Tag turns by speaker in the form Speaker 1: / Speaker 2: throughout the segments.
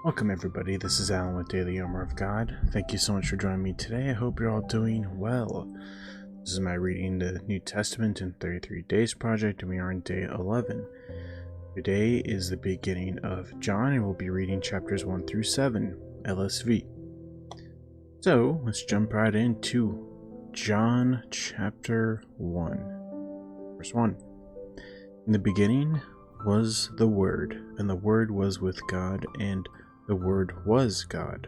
Speaker 1: Welcome everybody, this is Alan with Daily Armour of God. Thank you so much for joining me today. I hope you're all doing well. This is my reading the New Testament in 33 Days project, and we are on day 11. Today is the beginning of John, and we'll be reading chapters 1 through 7, LSV. So, let's jump right into John chapter 1. Verse 1. In the beginning was the Word, and the Word was with God, and the Word was God.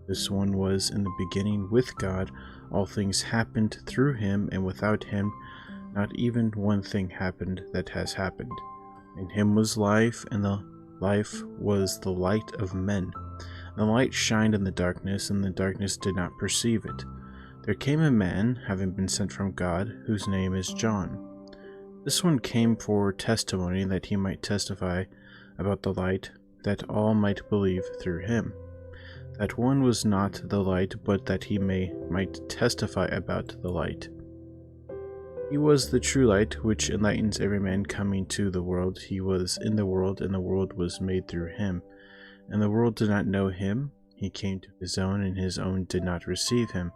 Speaker 1: This one was in the beginning with God. All things happened through him, and without him not even one thing happened that has happened. In him was life, and the life was the light of men. The light shined in the darkness, and the darkness did not perceive it. There came a man, having been sent from God, whose name is John. This one came for testimony, that he might testify about the light, that all might believe through him. That one was not the light, but that he might testify about the light. He was the true light, which enlightens every man coming to the world. He was in the world, and the world was made through him. And the world did not know him. He came to his own, and his own did not receive him.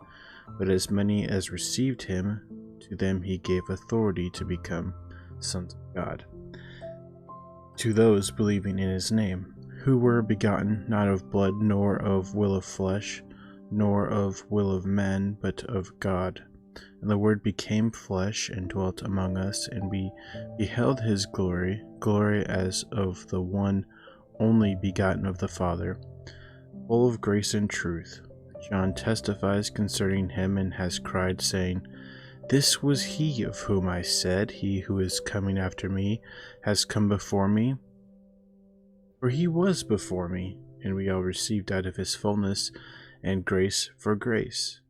Speaker 1: But as many as received him, to them he gave authority to become sons of God, to those believing in his name, who were begotten not of blood, nor of will of flesh, nor of will of man, but of God. And the Word became flesh and dwelt among us, and we beheld his glory, glory as of the one only begotten of the Father, full of grace and truth. John testifies concerning him, and has cried, saying, This was he of whom I said, He who is coming after me has come before me. For he was before me, and we all received out of his fullness, and grace for grace.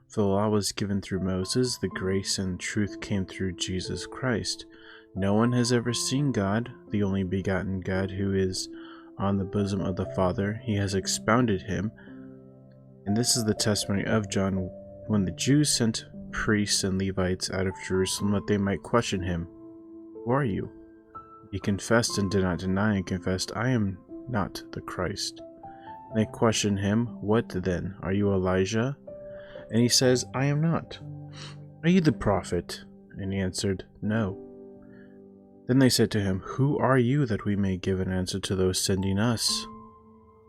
Speaker 1: For the law was given through Moses, the grace and truth came through Jesus Christ. No one has ever seen God, the only begotten God, who is on the bosom of the Father. He has expounded him. And this is the testimony of John, when the Jews sent priests and Levites out of Jerusalem, that they might question him. Who are you? He confessed and did not deny, and confessed, I am not the Christ. And they questioned him, What then? Are you Elijah? And he says, I am not. Are you the prophet? And he answered, No. Then they said to him, Who are you, that we may give an answer to those sending us?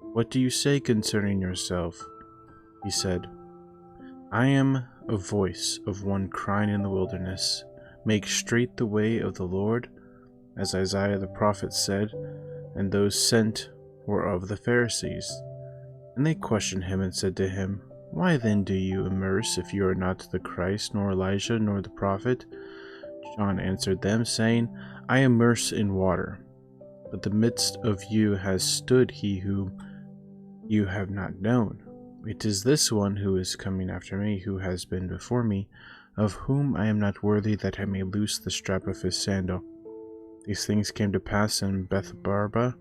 Speaker 1: What do you say concerning yourself? He said, I am a voice of one crying in the wilderness, Make straight the way of the Lord, as Isaiah the prophet said, and those sent were of the Pharisees. And they questioned him and said to him, Why then do you immerse, if you are not the Christ, nor Elijah, nor the prophet? John answered them, saying, I immerse in water, but the midst of you has stood he whom you have not known. It is this one who is coming after me, who has been before me, of whom I am not worthy that I may loose the strap of his sandal. These things came to pass in Bethabara,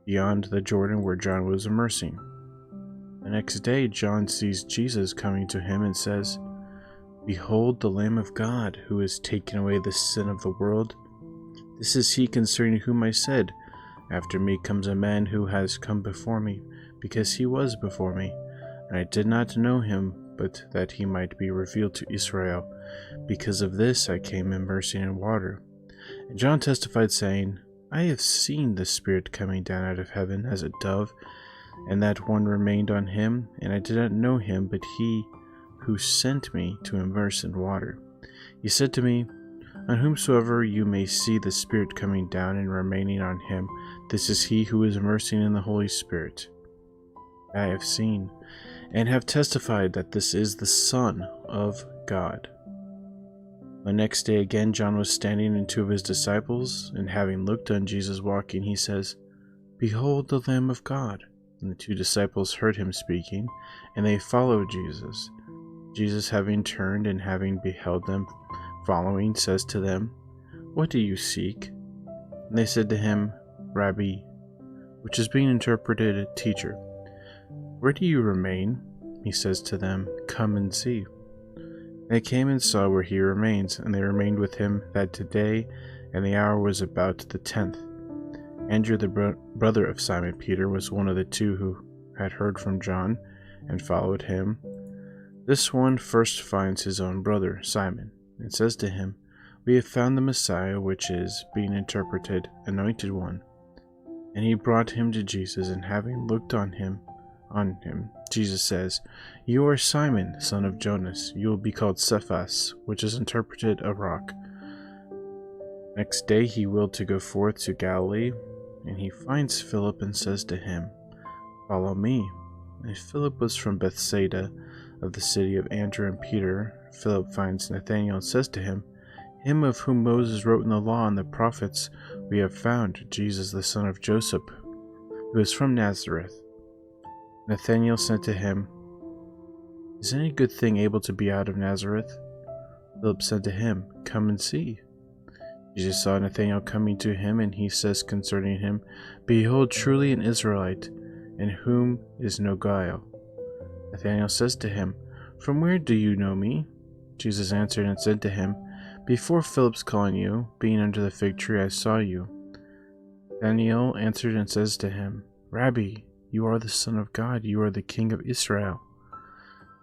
Speaker 1: beyond the Jordan, where John was immersing. The next day John sees Jesus coming to him, and says, Behold the Lamb of God, who has taken away the sin of the world. This is he concerning whom I said, After me comes a man who has come before me, because he was before me, and I did not know him, but that he might be revealed to Israel. Because of this I came immersing in water. And John testified, saying, I have seen the Spirit coming down out of heaven as a dove, and that one remained on him, and I did not know him, but he who sent me to immerse in water. He said to me, On whomsoever you may see the Spirit coming down and remaining on him, this is he who is immersing in the Holy Spirit. I have seen, and have testified that this is the Son of God. The next day again John was standing, and two of his disciples, and having looked on Jesus walking, he says, Behold the Lamb of God. And the two disciples heard him speaking, and they followed Jesus. Jesus, having turned and having beheld them following, says to them, What do you seek? And they said to him, Rabbi, which is being interpreted, Teacher. Where do you remain? He says to them, Come and see. They came and saw where he remains, and they remained with him that day, and the hour was about the 10th. Andrew, the brother of Simon Peter, was one of the two who had heard from John and followed him. This one first finds his own brother, Simon, and says to him, "We have found the Messiah," which is, being interpreted, Anointed One. And he brought him to Jesus, and having looked on him, Jesus says, "You are Simon, son of Jonas. You will be called Cephas," which is interpreted, a rock. Next day he willed to go forth to Galilee, and he finds Philip and says to him, "Follow me." And Philip was from Bethsaida, of the city of Andrew and Peter. Philip finds Nathanael and says to him, "Him of whom Moses wrote in the law and the prophets we have found, Jesus the son of Joseph, who is from Nazareth." Nathanael said to him, "Is any good thing able to be out of Nazareth?" Philip said to him, "Come and see." Jesus saw Nathanael coming to him, and he says concerning him, "Behold, truly an Israelite, in whom is no guile." Nathanael says to him, "From where do you know me?" Jesus answered and said to him, "Before Philip's calling you, being under the fig tree, I saw you." Nathanael answered and says to him, "Rabbi, you are the Son of God, you are the King of Israel."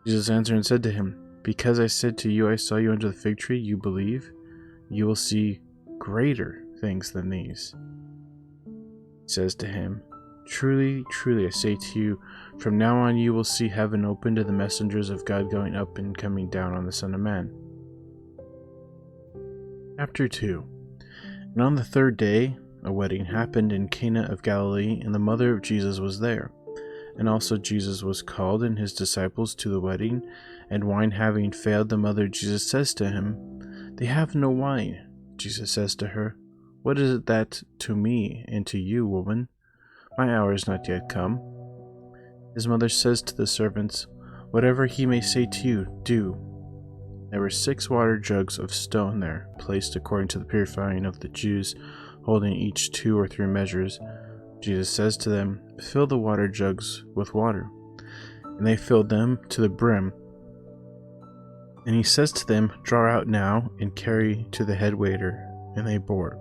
Speaker 1: Jesus answered and said to him, "Because I said to you, I saw you under the fig tree, you believe? You will see greater things than these." He says to him, "Truly, truly, I say to you, from now on you will see heaven opened and the messengers of God going up and coming down on the Son of Man." Chapter 2. And on the third day, a wedding happened in Cana of Galilee, and the mother of Jesus was there. And also Jesus was called and his disciples to the wedding, and wine having failed, the mother of Jesus says to him, "They have no wine." Jesus says to her, "What is it that to me and to you, woman? My hour is not yet come." His mother says to the servants, "Whatever he may say to you, do." There were 6 water jugs of stone there, placed according to the purifying of the Jews, holding each 2 or 3 measures. Jesus says to them, "Fill the water jugs with water." And they filled them to the brim. And he says to them, "Draw out now and carry to the head waiter." And they bore.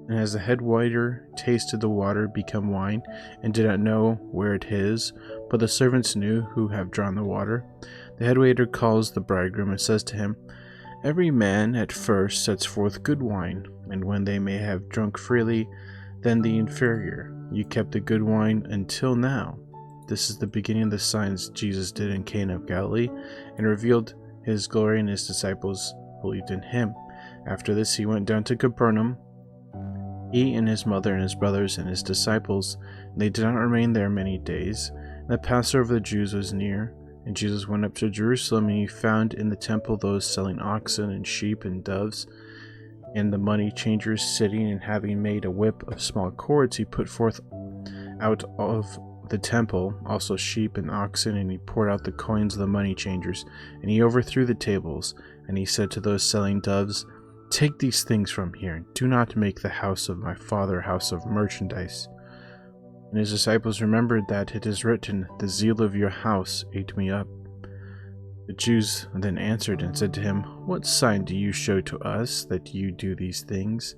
Speaker 1: And as the head waiter tasted the water become wine, and did not know where it is, but the servants knew who have drawn the water, the head waiter calls the bridegroom and says to him, "Every man at first sets forth good wine, and when they may have drunk freely, then the inferior. You kept the good wine until now." This is the beginning of the signs Jesus did in Cana of Galilee, and revealed his glory, and his disciples believed in him. After this he went down to Capernaum, he and his mother and his brothers and his disciples. They did not remain there many days. The Passover of the Jews was near, and Jesus went up to Jerusalem, and he found in the temple those selling oxen and sheep and doves, and the money changers sitting, and having made a whip of small cords, he put forth out of the temple also sheep and oxen, and he poured out the coins of the money changers, and he overthrew the tables. And he said to those selling doves, "Take these things from here, and do not make the house of my Father a house of merchandise." And his disciples remembered that it is written, "The zeal of your house ate me up." The Jews then answered and said to him, "What sign do you show to us that you do these things?"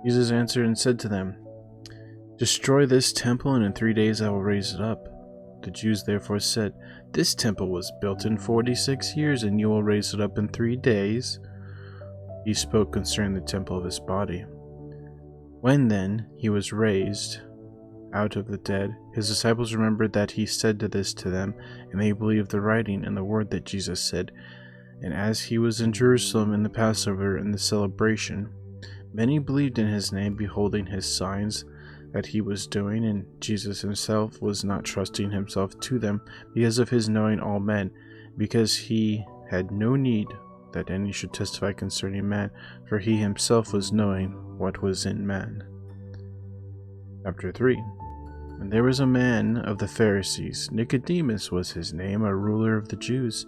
Speaker 1: Jesus answered and said to them, "Destroy this temple, and in 3 days I will raise it up." The Jews therefore said, "This temple was built in 46 years, and you will raise it up in 3 days?" He spoke concerning the temple of his body. When then he was raised out of the dead, his disciples remembered that he said this to them, and they believed the writing and the word that Jesus said. And as he was in Jerusalem in the Passover and the celebration, many believed in his name, beholding his signs that he was doing. And Jesus himself was not trusting himself to them, because of his knowing all men, because he had no need that any should testify concerning man, for he himself was knowing what was in man. Chapter 3. And there was a man of the Pharisees, Nicodemus was his name, a ruler of the Jews.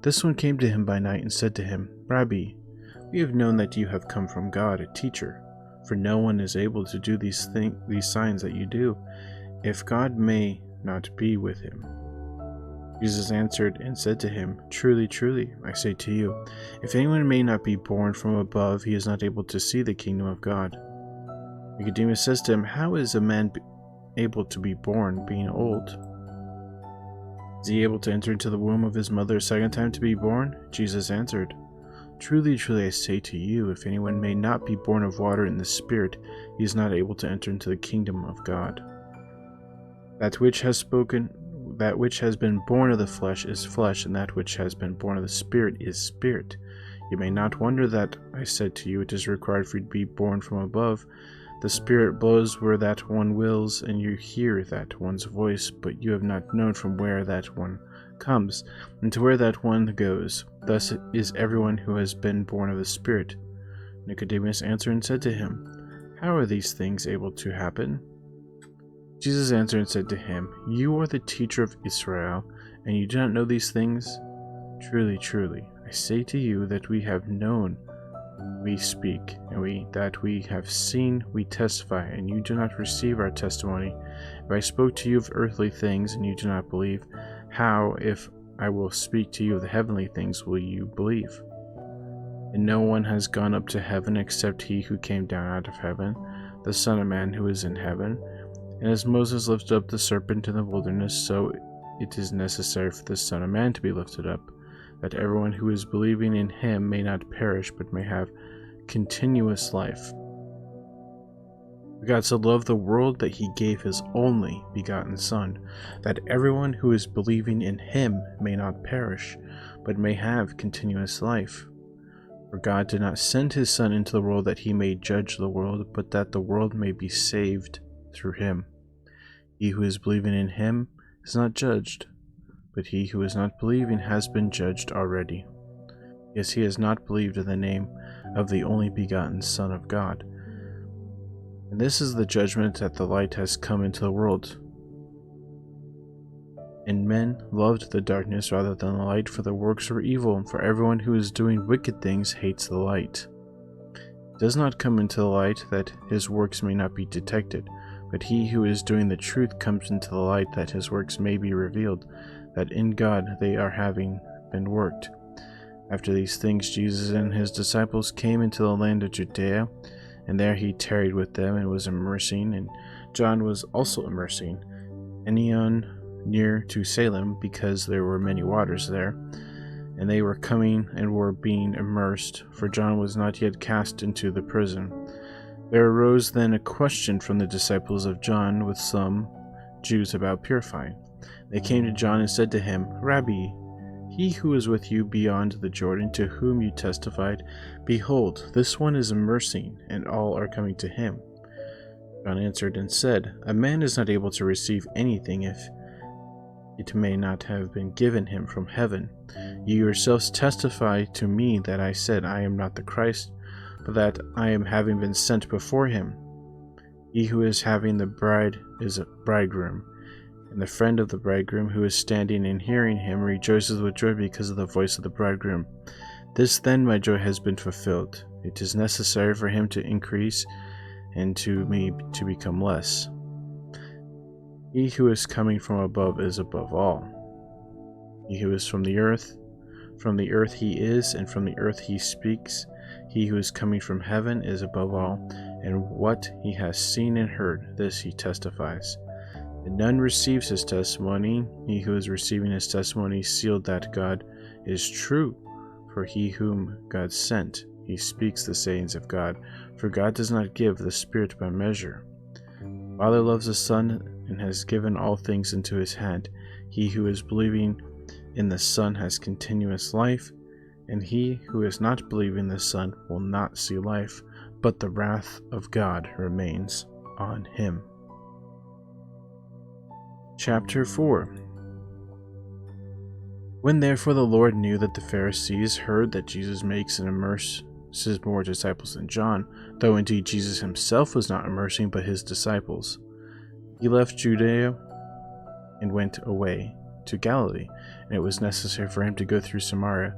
Speaker 1: This one came to him by night and said to him, "Rabbi, we have known that you have come from God, a teacher, for no one is able to do these signs that you do, if God may not be with him." Jesus answered and said to him, "Truly, truly, I say to you, if anyone may not be born from above, he is not able to see the kingdom of God." Nicodemus says to him, "How is a man able to be born, being old? Is he able to enter into the womb of his mother a second time to be born?" Jesus answered, "Truly, truly, I say to you, if anyone may not be born of water and the Spirit, he is not able to enter into the kingdom of God. That which has been born of the flesh is flesh, and that which has been born of the Spirit is spirit. You may not wonder that I said to you, it is required for you to be born from above. The Spirit blows where that one wills, and you hear that one's voice, but you have not known from where that one comes, and to where that one goes. Thus is everyone who has been born of the Spirit." Nicodemus answered and said to him, "How are these things able to happen?" Jesus answered and said to him, "You are the teacher of Israel, and you do not know these things? Truly, truly, I say to you that we have known, we speak, and that we have seen, we testify, and you do not receive our testimony. If I spoke to you of earthly things, and you do not believe, how, if I will speak to you of the heavenly things, will you believe? And no one has gone up to heaven except he who came down out of heaven, the Son of Man who is in heaven. And as Moses lifted up the serpent in the wilderness, so it is necessary for the Son of Man to be lifted up, that everyone who is believing in him may not perish, but may have continuous life. For God so loved the world that he gave his only begotten Son, that everyone who is believing in him may not perish, but may have continuous life. For God did not send his Son into the world that he may judge the world, but that the world may be saved through him. He who is believing in him is not judged, but he who is not believing has been judged already. Yes, he has not believed in the name of the only begotten Son of God. And this is the judgment, that the light has come into the world. And men loved the darkness rather than the light, for the works were evil, for everyone who is doing wicked things hates the light. He does not come into the light, that his works may not be detected. But he who is doing the truth comes into the light, that his works may be revealed, that in God they are having been worked. After these things Jesus and his disciples came into the land of Judea, and there he tarried with them and was immersing, and John was also immersing, Aenon near to Salem, because there were many waters there. And they were coming and were being immersed, for John was not yet cast into the prison. There arose then a question from the disciples of John with some Jews about purifying. They came to John and said to him, "Rabbi, he who is with you beyond the Jordan, to whom you testified, behold, this one is immersing, and all are coming to him." John answered and said, "A man is not able to receive anything if it may not have been given him from heaven. You yourselves testify to me that I said, I am not the Christ, but that I am having been sent before him. He who is having the bride is a bridegroom, and the friend of the bridegroom who is standing and hearing him rejoices with joy because of the voice of the bridegroom. This then my joy has been fulfilled. It is necessary for him to increase, and to me to become less. He who is coming from above is above all. He who is from the earth he is, and from the earth he speaks. He who is coming from heaven is above all, and what he has seen and heard, this he testifies. And none receives his testimony. He who is receiving his testimony sealed that God is true, for he whom God sent, he speaks the sayings of God, for God does not give the Spirit by measure. The Father loves the Son, and has given all things into his hand. He who is believing in the Son has continuous life, and he who is not believing the Son will not see life, but the wrath of God remains on him. Chapter 4. When therefore the Lord knew that the Pharisees heard that Jesus makes and immerses more disciples than John, though indeed Jesus himself was not immersing but his disciples, he left Judea and went away to Galilee, and it was necessary for him to go through Samaria.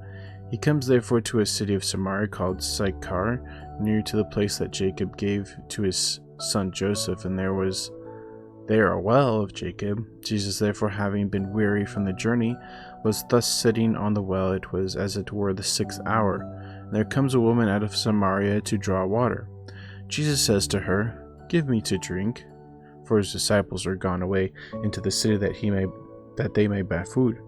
Speaker 1: He comes therefore to a city of Samaria called Sychar, near to the place that Jacob gave to his son Joseph, and there a well of Jacob. Jesus therefore, having been weary from the journey, was thus sitting on the well. It was as it were the 6th hour. And there comes a woman out of Samaria to draw water. Jesus says to her, give me to drink, for his disciples are gone away into the city that they may buy food.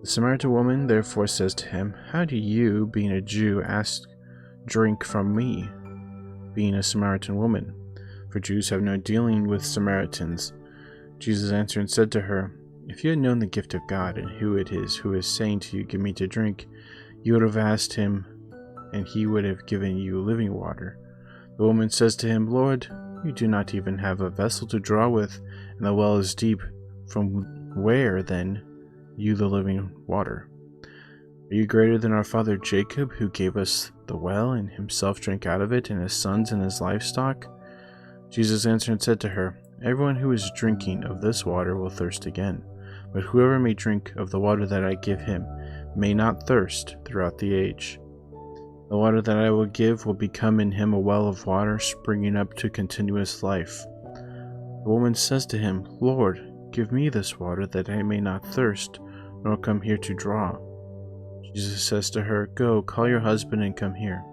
Speaker 1: The Samaritan woman therefore says to him, How do you, being a Jew, ask drink from me, being a Samaritan woman? For Jews have no dealing with Samaritans. Jesus answered and said to her, If you had known the gift of God, and who it is who is saying to you, Give me to drink, you would have asked him, and he would have given you living water. The woman says to him, Lord, you do not even have a vessel to draw with, and the well is deep. From where, then, you the living water? Are you greater than our father Jacob, who gave us the well, and himself drank out of it, and his sons and his livestock? Jesus answered and said to her, Everyone who is drinking of this water will thirst again, but whoever may drink of the water that I give him may not thirst throughout the age. The water that I will give will become in him a well of water springing up to continuous life. The woman says to him, Lord, give me this water that I may not thirst, nor come here to draw. Jesus says to her, Go, call your husband and come here.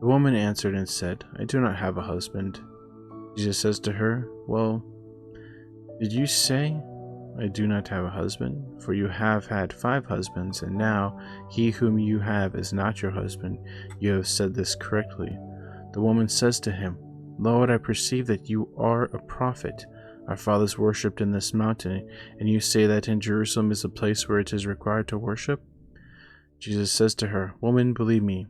Speaker 1: The woman answered and said, I do not have a husband. Jesus says to her, Well, did you say, I do not have a husband? For you have had 5 husbands, and now he whom you have is not your husband. You have said this correctly. The woman says to him, Lord, I perceive that you are a prophet. Our fathers worshipped in this mountain, and you say that in Jerusalem is the place where it is required to worship? Jesus says to her, Woman, believe me,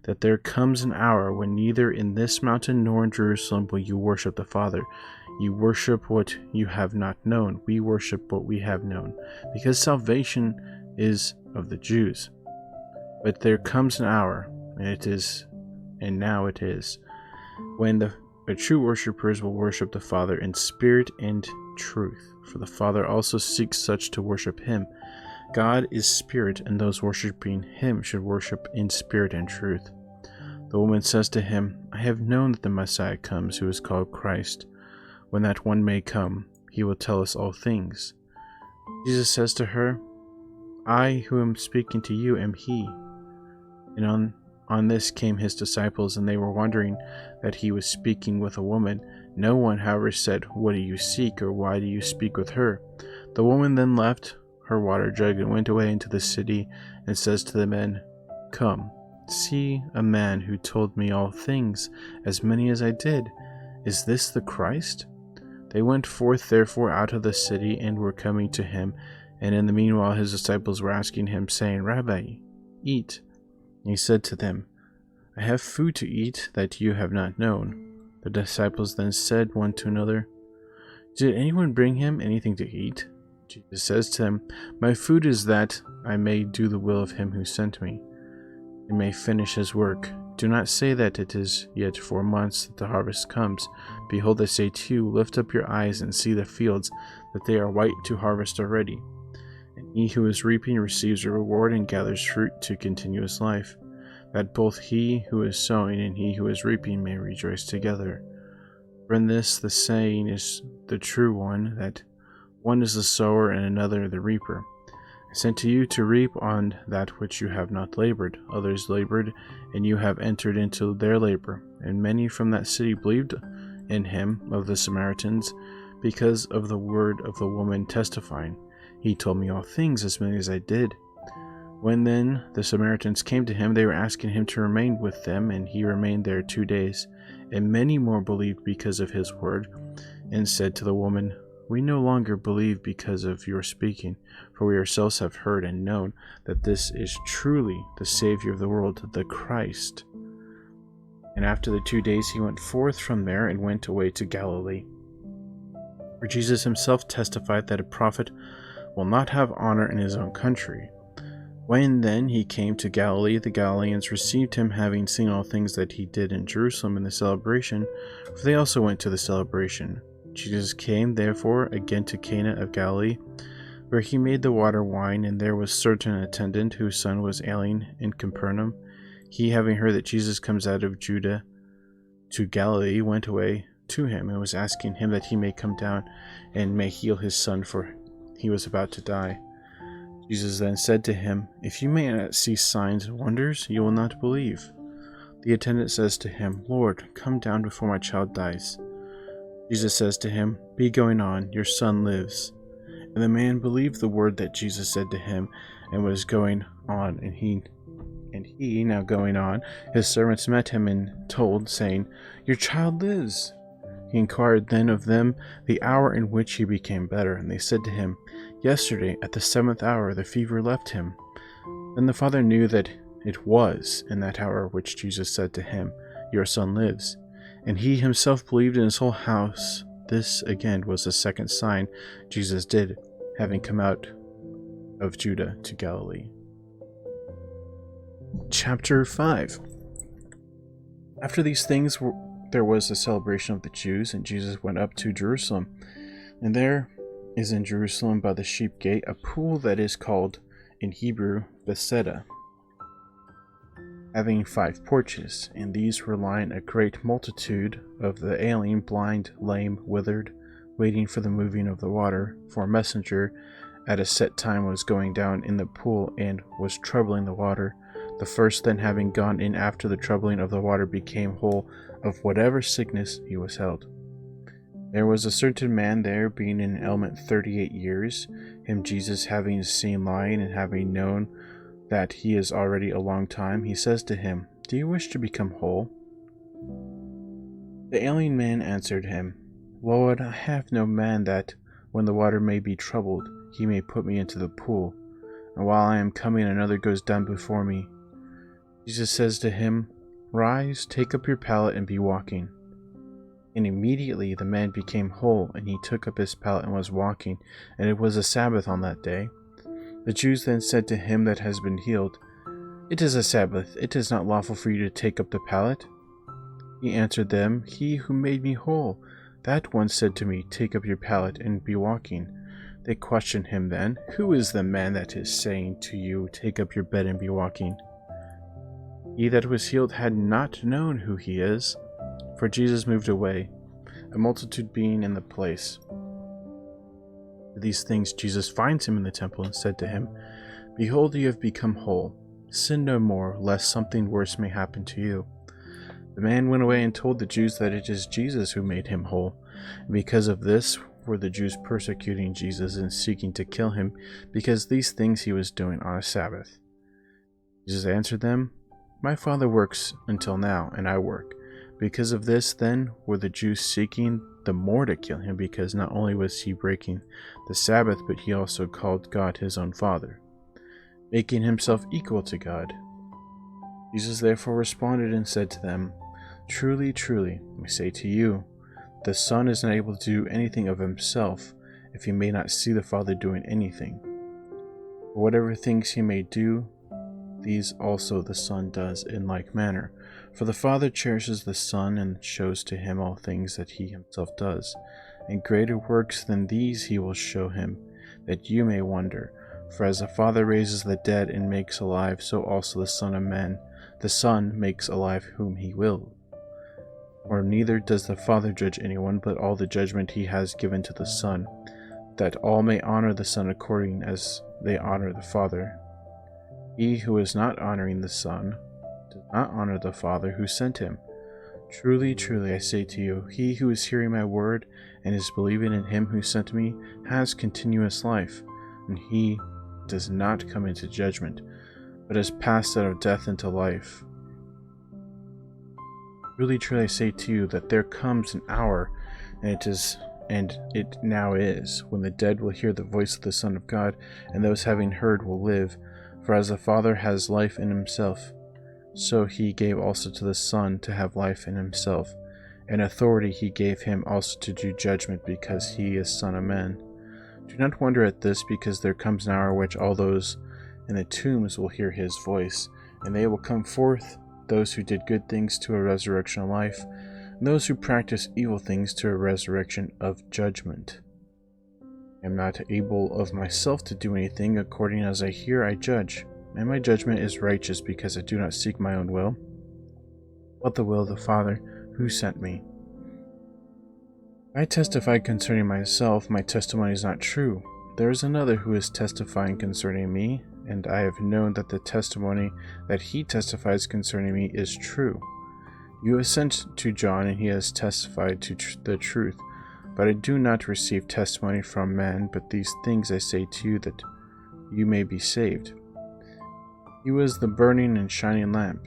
Speaker 1: that there comes an hour when neither in this mountain nor in Jerusalem will you worship the Father. You worship what you have not known. We worship what we have known, because salvation is of the Jews. But there comes an hour, and now it is, when the true worshippers will worship the Father in spirit and truth, for the Father also seeks such to worship him. God is spirit, and those worshiping him should worship in spirit and truth. The woman says to him, I have known that the Messiah comes, who is called Christ. When that one may come, he will tell us all things. Jesus says to her, I who am speaking to you am he. And on this came his disciples, and they were wondering that he was speaking with a woman. No one, however, said, What do you seek, or why do you speak with her? The woman then left her water jug and went away into the city, and says to the men, Come, see a man who told me all things, as many as I did. Is this the Christ? They went forth therefore out of the city, and were coming to him, and in the meanwhile his disciples were asking him, saying, Rabbi, eat. And he said to them, I have food to eat that you have not known. The disciples then said one to another, Did anyone bring him anything to eat? Jesus says to them, My food is that I may do the will of him who sent me, and may finish his work. Do not say that it is yet 4 months that the harvest comes. Behold, I say to you, lift up your eyes and see the fields, that they are white to harvest already. And he who is reaping receives a reward and gathers fruit to continuous life, that both he who is sowing and he who is reaping may rejoice together. For in this the saying is the true one, that one is the sower and another the reaper. I sent to you to reap on that which you have not labored. Others labored, and you have entered into their labor. And many from that city believed in him of the Samaritans, because of the word of the woman testifying, He told me all things, as many as I did. When then the Samaritans came to him, they were asking him to remain with them, and he remained there 2 days. And many more believed because of his word, and said to the woman, We no longer believe because of your speaking, for we ourselves have heard and known that this is truly the Savior of the world, the Christ. And after the 2 days he went forth from there and went away to Galilee. For Jesus himself testified that a prophet will not have honor in his own country. When then he came to Galilee, the Galileans received him, having seen all things that he did in Jerusalem in the celebration, for they also went to the celebration. Jesus came therefore again to Cana of Galilee, where he made the water wine, and there was certain attendant whose son was ailing in Capernaum. He, having heard that Jesus comes out of Judah to Galilee, went away to him, and was asking him that he may come down and may heal his son, for he was about to die. Jesus then said to him, If you may not see signs and wonders, you will not believe. The attendant says to him, "Lord, come down before my child dies." Jesus says to him, "Be going on, your son lives." And the man believed the word that Jesus said to him and was going on, and he now going on, his servants met him and told, saying, "Your child lives." He inquired then of them the hour in which he became better, and they said to him, "Yesterday at the 7th hour the fever left him." Then the father knew that it was in that hour which Jesus said to him, "Your son lives." And he himself believed in his whole house. This again was the second sign Jesus did, having come out of Judah to Galilee. Chapter 5. After these things there was a celebration of the Jews, and Jesus went up to Jerusalem. And there is in Jerusalem by the sheep gate a pool that is called in Hebrew Bethesda, having 5 porches. In these were lying a great multitude of the ailing, blind, lame, withered, waiting for the moving of the water. For a messenger at a set time was going down in the pool and was troubling the water. The first then, having gone in after the troubling of the water, became whole of whatever sickness he was held. There was a certain man there, being in an ailment 38 years. Him Jesus having seen lying, and having known that he is already a long time, he says to him, "Do you wish to become whole?" The ailing man answered him, "Lord, I have no man that, when the water may be troubled, he may put me into the pool. And while I am coming, another goes down before me." Jesus says to him, "Rise, take up your pallet, and be walking." And immediately the man became whole, and he took up his pallet and was walking, and it was a Sabbath on that day. The Jews then said to him that has been healed, "It is a Sabbath, it is not lawful for you to take up the pallet." He answered them, "He who made me whole, that one said to me, 'Take up your pallet and be walking.'" They questioned him then, "Who is the man that is saying to you, 'Take up your bed and be walking'?" He that was healed had not known who he is, for Jesus moved away, a multitude being in the place. These things Jesus finds him in the temple and said to him, "Behold, you have become whole. Sin no more, lest something worse may happen to you." The man went away and told the Jews that it is Jesus who made him whole. And because of this were the Jews persecuting Jesus and seeking to kill him, because these things he was doing on a Sabbath. Jesus answered them, "My Father works until now, and I work." Because of this, then, were the Jews seeking the more to kill him, because not only was he breaking the Sabbath, but he also called God his own Father, making himself equal to God. Jesus therefore responded and said to them, "Truly, truly, I say to you, the Son is not able to do anything of himself, if he may not see the Father doing anything. For whatever things he may do, these also the Son does in like manner. For the Father cherishes the Son and shows to him all things that he himself does. And greater works than these he will show him, that you may wonder. For as the Father raises the dead and makes alive, so also the Son makes alive whom he will. For neither does the Father judge anyone, but all the judgment he has given to the Son, that all may honor the Son according as they honor the Father. He who is not honoring the Son does not honor the Father who sent him. Truly, truly, I say to you, he who is hearing my word and is believing in him who sent me has continuous life, and he does not come into judgment, but has passed out of death into life. Truly, truly, I say to you that there comes an hour, and it now is, when the dead will hear the voice of the Son of God, and those having heard will live. For as the Father has life in himself, so he gave also to the Son to have life in himself, and authority he gave him also to do judgment, because he is Son of Man. Do not wonder at this, because there comes an hour which all those in the tombs will hear his voice, and they will come forth, those who did good things to a resurrection of life, and those who practice evil things to a resurrection of judgment. I am not able of myself to do anything. According as I hear, I judge, and my judgment is righteous, because I do not seek my own will, but the will of the Father who sent me. I testify concerning myself, my testimony is not true. There is another who is testifying concerning me, and I have known that the testimony that he testifies concerning me is true. You have sent to John, and he has testified to the truth. But I do not receive testimony from men, but these things I say to you that you may be saved. He was the burning and shining lamp,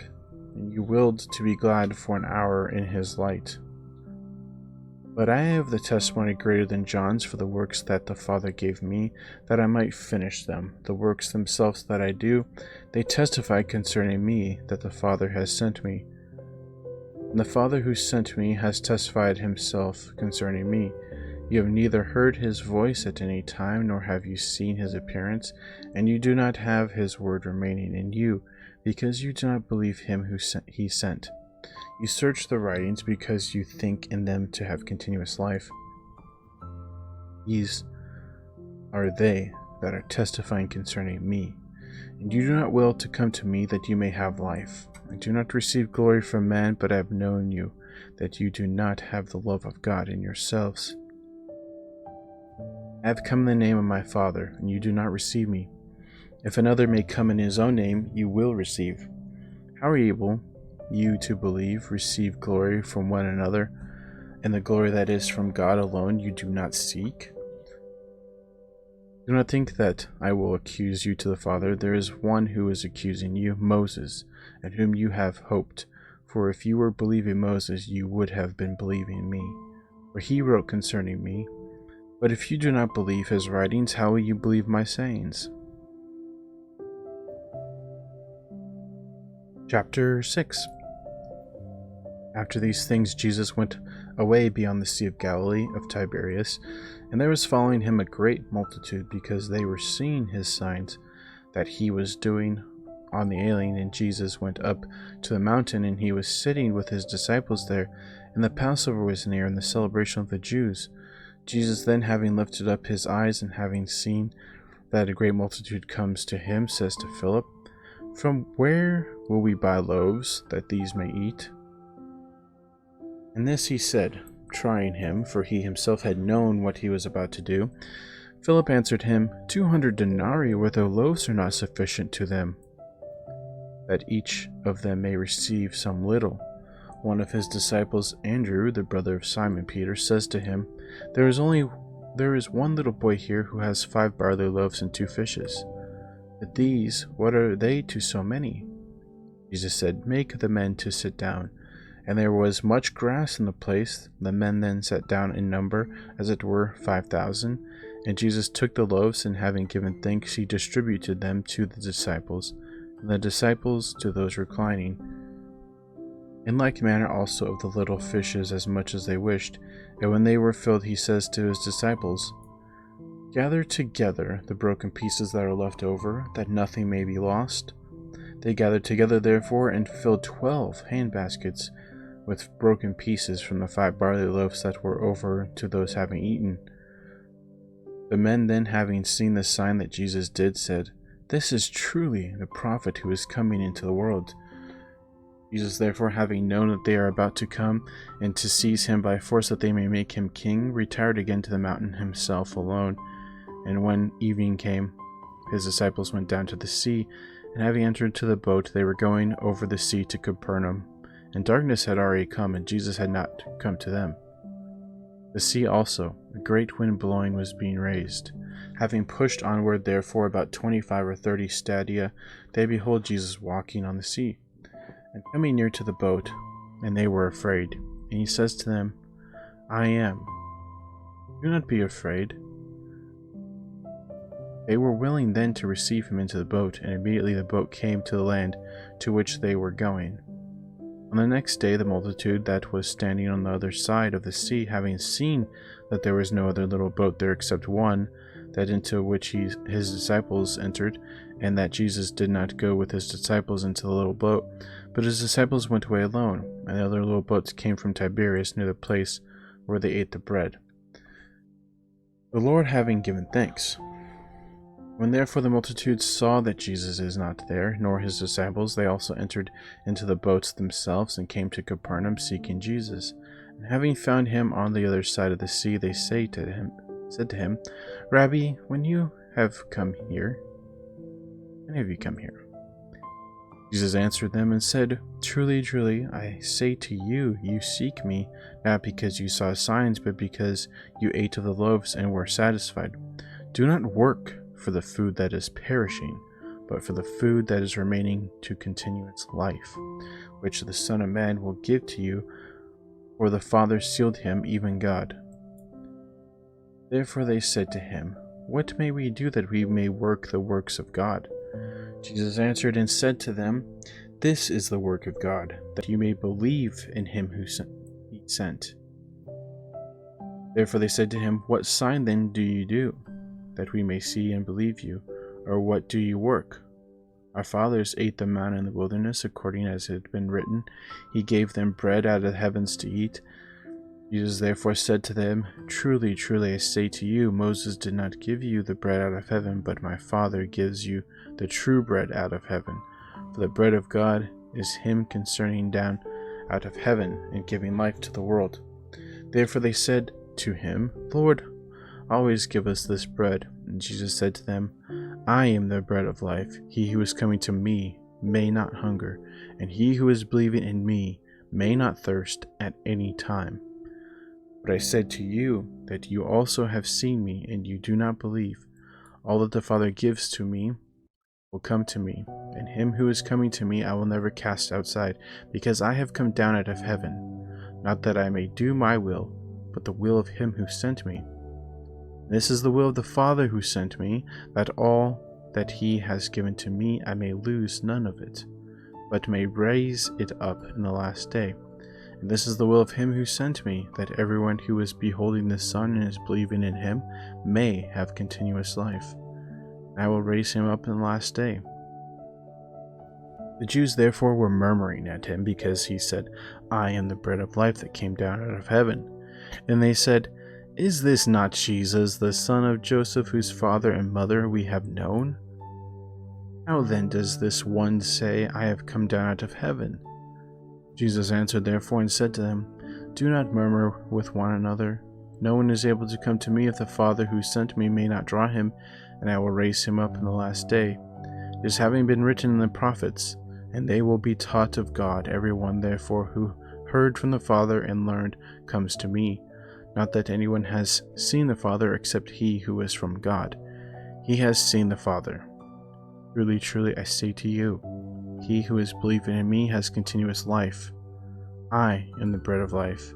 Speaker 1: and you willed to be glad for an hour in his light. But I have the testimony greater than John's, for the works that the Father gave me, that I might finish them. The works themselves that I do, they testify concerning me, that the Father has sent me. And the Father who sent me has testified himself concerning me. You have neither heard his voice at any time, nor have you seen his appearance, and you do not have his word remaining in you, because you do not believe him who he sent. You search the writings because you think in them to have continuous life. These are they that are testifying concerning me. And you do not will to come to me that you may have life. I do not receive glory from man, but I have known you, that you do not have the love of God in yourselves. I have come in the name of my Father, and you do not receive me. If another may come in his own name, you will receive. How are you to believe, receive glory from one another, and the glory that is from God alone you do not seek? Do not think that I will accuse you to the Father. There is one who is accusing you, Moses, at whom you have hoped. For if you were believing Moses, you would have been believing me, for he wrote concerning me. But if you do not believe his writings, how will you believe my sayings? Chapter 6. After these things Jesus went away beyond the Sea of Galilee of Tiberias, and there was following him a great multitude, because they were seeing his signs that he was doing on the alien. And Jesus went up to the mountain, and he was sitting with his disciples there, and the Passover was near, and the celebration of the Jews. Jesus then, having lifted up his eyes, and having seen that a great multitude comes to him, says to Philip, "From where will we buy loaves, that these may eat?" And this he said, trying him, for he himself had known what he was about to do. Philip answered him, 200 denarii worth of loaves are not sufficient to them, that each of them may receive some little. One of his disciples, Andrew, the brother of Simon Peter, says to him, There is one little boy here who has 5 barley loaves and 2 fishes. But these, what are they to so many? Jesus said, Make the men to sit down. And there was much grass in the place. The men then sat down in number, as it were 5,000. And Jesus took the loaves, and having given thanks, he distributed them to the disciples, and the disciples to those reclining. In like manner also of the little fishes, as much as they wished. And when they were filled, he says to his disciples, Gather together the broken pieces that are left over, that nothing may be lost. They gathered together therefore, and filled 12 handbaskets with broken pieces from the 5 barley loaves that were over to those having eaten. The men then, having seen the sign that Jesus did, said, This is truly the prophet who is coming into the world. Jesus therefore, having known that they are about to come, and to seize him by force that they may make him king, retired again to the mountain himself alone. And when evening came, his disciples went down to the sea, and having entered into the boat, they were going over the sea to Capernaum. And darkness had already come, and Jesus had not come to them. The sea also, a great wind blowing, was being raised. Having pushed onward therefore about 25 or 30 stadia, they behold Jesus walking on the sea, and coming near to the boat, and they were afraid. And he says to them, I am. Do not be afraid. They were willing then to receive him into the boat, and immediately the boat came to the land to which they were going. On the next day the multitude that was standing on the other side of the sea, having seen that there was no other little boat there except one, that into which his disciples entered, and that Jesus did not go with his disciples into the little boat, but his disciples went away alone, and the other little boats came from Tiberias near the place where they ate the bread. The Lord having given thanks. When therefore the multitude saw that Jesus is not there, nor his disciples, they also entered into the boats themselves, and came to Capernaum seeking Jesus. And having found him on the other side of the sea, they said to him, Rabbi, when you have come here, Why have you come here?" Jesus answered them and said, "Truly, truly, I say to you, you seek me, not because you saw signs, but because you ate of the loaves and were satisfied. Do not work for the food that is perishing, but for the food that is remaining to continuous life, which the Son of Man will give to you, for the Father sealed him, even God." Therefore they said to him, "What may we do that we may work the works of God?" Jesus answered and said to them, "This is the work of God, that you may believe in him who he sent." Therefore they said to him, "What sign then do you do, that we may see and believe you? Or what do you work? Our fathers ate the manna in the wilderness, according as it had been written, He gave them bread out of the heavens to eat." Jesus therefore said to them, "Truly, truly, I say to you, Moses did not give you the bread out of heaven, but my Father gives you the true bread out of heaven. For the bread of God is him concerning down out of heaven, and giving life to the world." Therefore they said to him, "Lord, always give us this bread." And Jesus said to them, "I am the bread of life. He who is coming to me may not hunger, and he who is believing in me may not thirst at any time. But I said to you that you also have seen me, and you do not believe. All that the Father gives to me will come to me, and him who is coming to me I will never cast outside, because I have come down out of heaven, not that I may do my will, but the will of him who sent me. This is the will of the Father who sent me, that all that he has given to me I may lose none of it, but may raise it up in the last day. And this is the will of him who sent me, that everyone who is beholding the Son and is believing in him may have continuous life. And I will raise him up in the last day." The Jews therefore were murmuring at him, because he said, "I am the bread of life that came down out of heaven." And they said, "Is this not Jesus, the son of Joseph, whose father and mother we have known? How then does this one say, 'I have come down out of heaven'?" Jesus answered therefore and said to them, "Do not murmur with one another. No one is able to come to me if the Father who sent me may not draw him, and I will raise him up in the last day. It is having been written in the prophets, and they will be taught of God. Everyone therefore who heard from the Father and learned comes to me. Not that anyone has seen the Father except he who is from God. He has seen the Father. Truly, truly, I say to you, he who is believing in me has continuous life. I am the bread of life.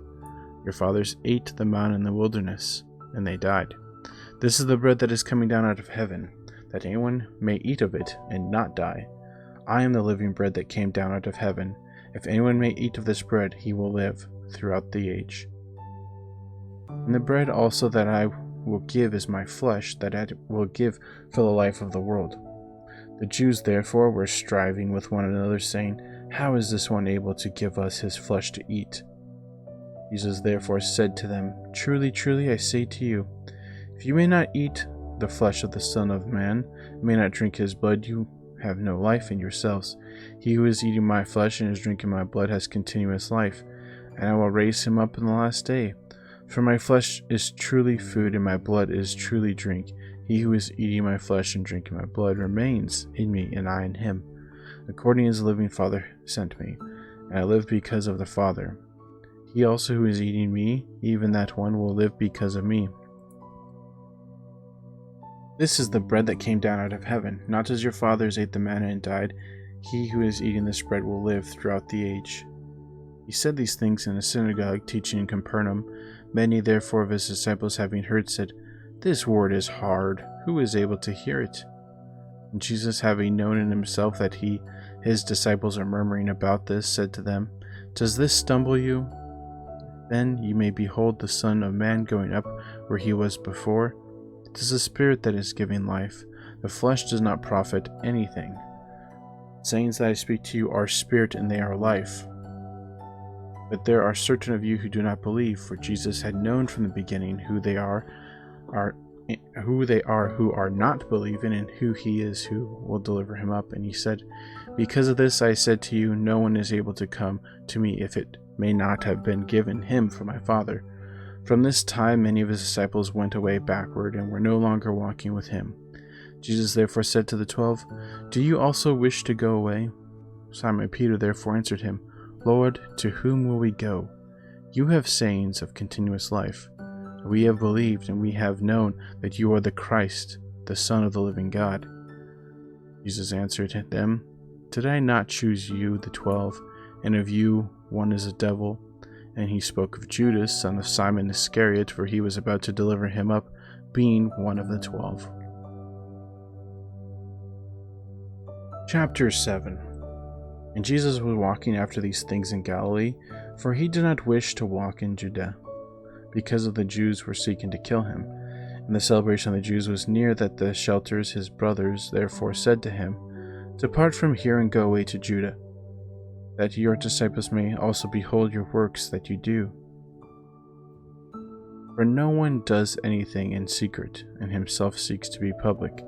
Speaker 1: Your fathers ate the manna in the wilderness, and they died. This is the bread that is coming down out of heaven, that anyone may eat of it and not die. I am the living bread that came down out of heaven. If anyone may eat of this bread, he will live throughout the age. And the bread also that I will give is my flesh, that I will give for the life of the world." The Jews therefore were striving with one another, saying, "How is this one able to give us his flesh to eat?" Jesus therefore said to them, "Truly, truly, I say to you, if you may not eat the flesh of the Son of Man, and may not drink his blood, you have no life in yourselves. He who is eating my flesh and is drinking my blood has continuous life, and I will raise him up in the last day. For my flesh is truly food, and my blood is truly drink. He who is eating my flesh and drinking my blood remains in me, and I in him. According as the living Father sent me, and I live because of the Father. He also who is eating me, even that one will live because of me. This is the bread that came down out of heaven, not as your fathers ate the manna and died. He who is eating this bread will live throughout the age." He said these things in a synagogue, teaching in Capernaum. Many therefore of his disciples, having heard, said, "This word is hard. Who is able to hear it?" And Jesus, having known in himself that his disciples are murmuring about this, said to them, "Does this stumble you? Then you may behold the Son of Man going up where he was before. It is the Spirit that is giving life. The flesh does not profit anything. Sayings that I speak to you are spirit, and they are life. But there are certain of you who do not believe, for Jesus had known from the beginning who they are who are not believing, and who he is who will deliver him up. And he said, "Because of this I said to you, no one is able to come to me if it may not have been given him from my Father." From this time many of his disciples went away backward, and were no longer walking with him. Jesus therefore said to the 12, "Do you also wish to go away?" Simon Peter therefore answered him, "Lord, to whom will we go? You have sayings of continuous life. We have believed, and we have known that you are the Christ, the Son of the living God." Jesus answered them, "Did I not choose you, the 12, and of you one is a devil?" And he spoke of Judas, son of Simon Iscariot, for he was about to deliver him up, being one of the 12. Chapter 7. And Jesus was walking after these things in Galilee, for he did not wish to walk in Judea, because of the Jews were seeking to kill him. And the celebration of the Jews was near, that the shelters his brothers therefore said to him, "Depart from here and go away to Judah, that your disciples may also behold your works that you do. For no one does anything in secret, and himself seeks to be public.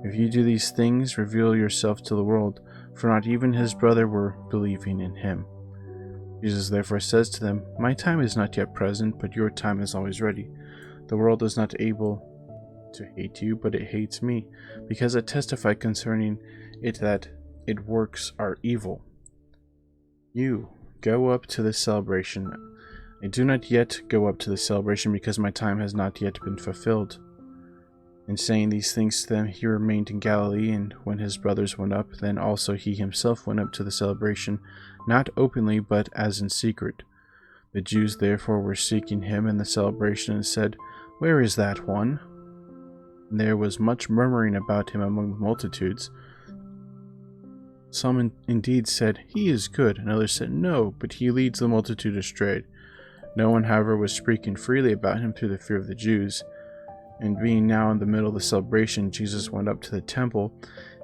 Speaker 1: If you do these things, reveal yourself to the world, for not even his brother were believing in him." Jesus therefore says to them, "My time is not yet present, but your time is always ready. The world is not able to hate you, but it hates me, because I testify concerning it that its works are evil. You go up to the celebration. I do not yet go up to the celebration, because my time has not yet been fulfilled." In saying these things to them, he remained in Galilee, and when his brothers went up, then also he himself went up to the celebration, not openly, but as in secret. The Jews therefore were seeking him in the celebration, and said, "Where is that one?" And there was much murmuring about him among the multitudes. Some indeed said, "He is good," and others said, "No, but he leads the multitude astray." No one, however, was speaking freely about him through the fear of the Jews. And being now in the middle of the celebration, Jesus went up to the temple,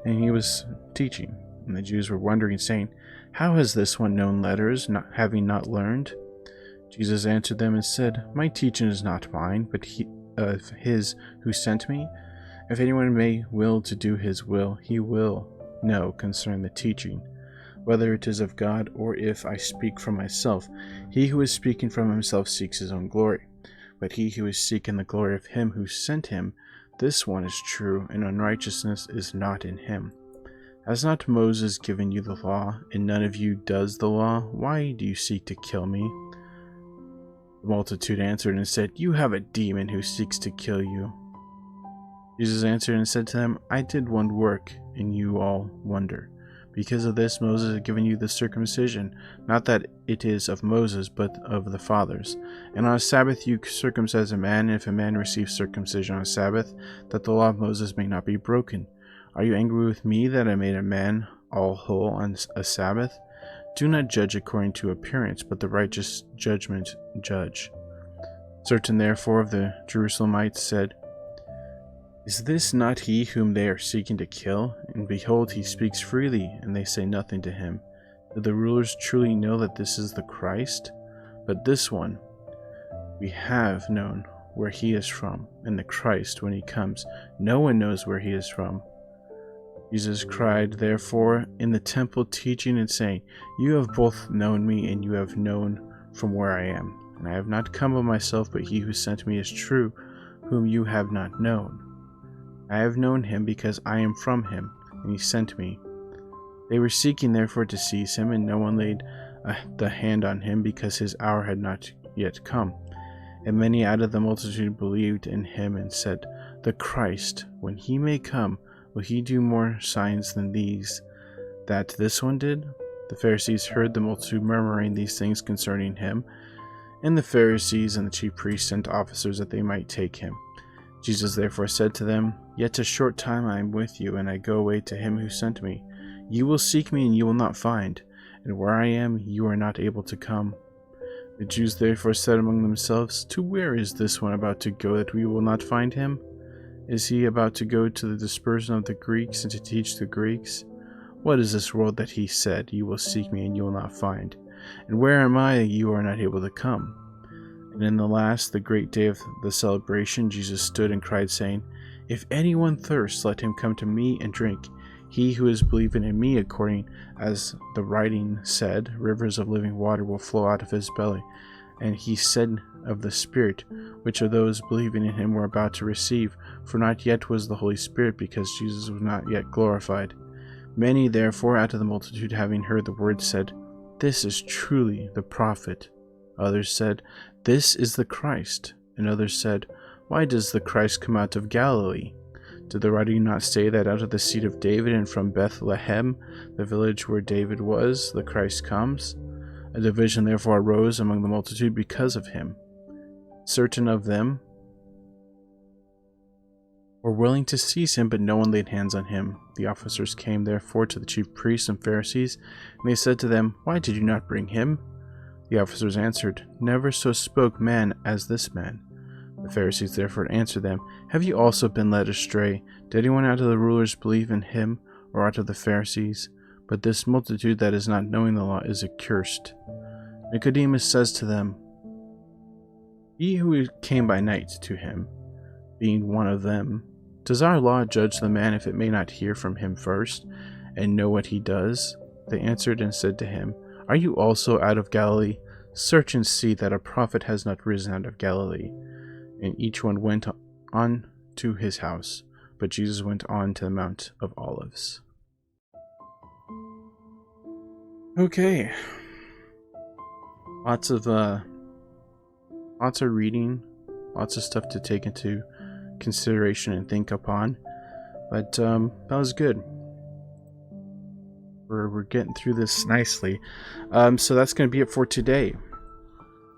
Speaker 1: and he was teaching. And the Jews were wondering, saying, "How has this one known letters, having not learned?" Jesus answered them and said, "My teaching is not mine, but of his who sent me. If anyone may will to do his will, he will know concerning the teaching, whether it is of God or if I speak from myself. He who is speaking from himself seeks his own glory. But he who is seeking the glory of him who sent him, this one is true, and unrighteousness is not in him. Has not Moses given you the law, and none of you does the law? Why do you seek to kill me?" The multitude answered and said, "You have a demon who seeks to kill you." Jesus answered and said to them, "I did one work, and you all wonder. Because of this Moses has given you the circumcision, not that it is of Moses, but of the fathers. And on a Sabbath you circumcise a man, and if a man receives circumcision on a Sabbath, that the law of Moses may not be broken. Are you angry with me that I made a man all whole on a Sabbath? Do not judge according to appearance, but the righteous judgment judge." Certain therefore of the Jerusalemites said, "Is this not he whom they are seeking to kill? And behold, he speaks freely, and they say nothing to him. Do the rulers truly know that this is the Christ? But this one we have known where he is from, and the Christ, when he comes, no one knows where he is from." Jesus cried therefore in the temple, teaching and saying, "You have both known me, and you have known from where I am. And I have not come of myself, but he who sent me is true, whom you have not known. I have known him because I am from him, and he sent me." They were seeking therefore to seize him, and no one laid the hand on him, because his hour had not yet come. And many out of the multitude believed in him, and said, "The Christ, when he may come, will he do more signs than these that this one did?" The Pharisees heard the multitude murmuring these things concerning him, and the Pharisees and the chief priests sent officers that they might take him. Jesus therefore said to them, "Yet a short time I am with you, and I go away to him who sent me. You will seek me, and you will not find, and where I am, you are not able to come." The Jews therefore said among themselves, "To where is this one about to go, that we will not find him? Is he about to go to the dispersion of the Greeks, and to teach the Greeks? What is this word that he said, 'You will seek me, and you will not find'? And where am I, you are not able to come?" And in the last, the great day of the celebration, Jesus stood and cried, saying, "If anyone thirsts, let him come to me and drink. He who is believing in me, according as the writing said, rivers of living water will flow out of his belly." And he said of the Spirit, which of those believing in him were about to receive, for not yet was the Holy Spirit, because Jesus was not yet glorified. Many therefore out of the multitude, having heard the word, said, This is truly the prophet. Others said, This is the Christ. And others said, Why does the Christ come out of Galilee? Did the writer not say that out of the seed of David and from Bethlehem, the village where David was, the Christ comes? A division therefore arose among the multitude because of him. Certain of them were willing to seize him, but no one laid hands on him. The officers came therefore to the chief priests and Pharisees, and they said to them, Why did you not bring him? The officers answered, Never so spoke man as this man. The Pharisees therefore answered them, Have you also been led astray? Did anyone out of the rulers believe in him, or out of the Pharisees? But this multitude that is not knowing the law is accursed. Nicodemus says to them, He who came by night to him, being one of them, does our law judge the man if it may not hear from him first, and know what he does? They answered and said to him, Are you also out of Galilee? Search and see that a prophet has not risen out of Galilee. And each one went on to his house, but Jesus went on to the Mount of Olives. Okay. Lots of reading, lots of stuff to take into consideration and think upon, but that was good. We're getting through this nicely. So that's going to be it for today.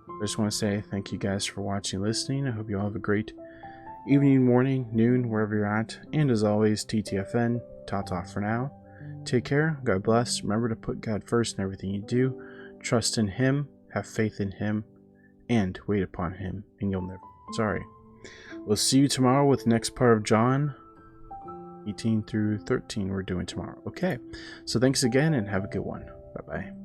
Speaker 1: I just want to say thank you guys for watching and listening. I hope you all have a great evening, morning, noon, wherever you're at. And as always, TTFN, ta-ta for now. Take care, God bless. Remember to put God first in everything you do. Trust in Him, have faith in Him, and wait upon Him, and you'll never be sorry. We'll see you tomorrow with the next part of John 18 through 13 we're doing tomorrow. Okay, so thanks again, and have a good one. Bye-bye.